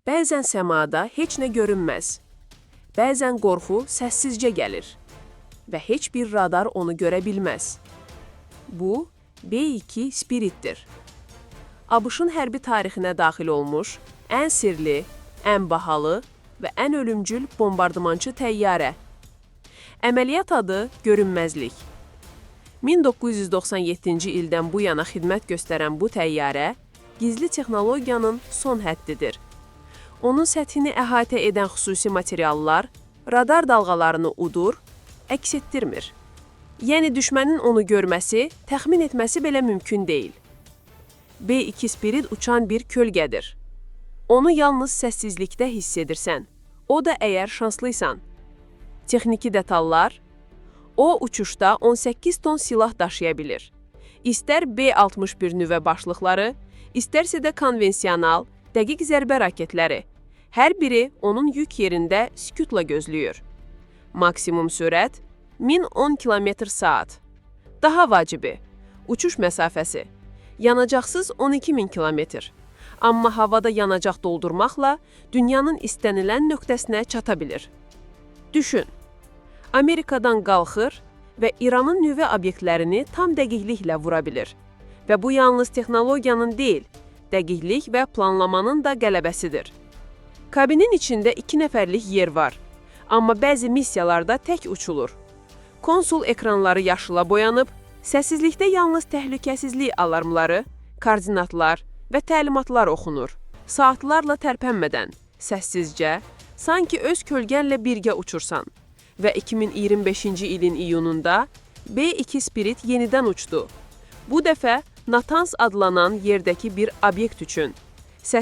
Bəzən səmada heç nə görünməz. Bəzən qorxu səssizcə gəlir və heç bir radar onu görə bilməz. Bu, B2 Spiritdir. ABŞ-ın hərbi tarixinə daxil olmuş ən sirli, ən bahalı və ən ölümcül bombardımançı təyyarə. Əməliyyat adı görünməzlik. 1997-ci ildən bu yana xidmət göstərən bu təyyarə gizli texnologiyanın son həddidir. Onun səthini əhatə edən xüsusi materiallar radar dalğalarını udur, əks etdirmir. Yəni düşmənin onu görməsi, təxmin etməsi belə mümkün deyil. B2 Spirit uçan bir kölgədir. Onu yalnız səssizlikdə hiss edirsən, o da əgər şanslıysan. Texniki detallar, o uçuşda 18 ton silah daşıya bilir. İstər B-61 nüvə başlıqları, istərsə də konvensional, dəqiq zərbə raketləri. Hər biri onun yük yerində sükutla gözləyir. Maksimum sürət 1010 km/saat. Daha vacibi, uçuş məsafəsi. Yanacaqsız 12.000 km. Amma havada yanacaq doldurmaqla dünyanın istənilən nöqtəsinə çata bilir. Düşün, Amerikadan qalxır və İranın nüvə obyektlərini tam dəqiqliklə vura bilir. Və bu yalnız texnologiyanın deyil, dəqiqlik və planlamanın da qələbəsidir. Kabinin içində 2 nəfərlik yer var, amma bəzi missiyalarda tək uçulur. Konsul ekranları yaşıla boyanıb, səssizlikdə yalnız təhlükəsizlik alarmları, koordinatlar və təlimatlar oxunur. Saatlarla tərpənmədən, səssizcə, sanki öz kölgənlə birgə uçursan. Və 2025-ci ilin iyununda B2 Spirit yenidən uçdu. Bu dəfə Natanz adlanan yerdəki bir obyekt üçün.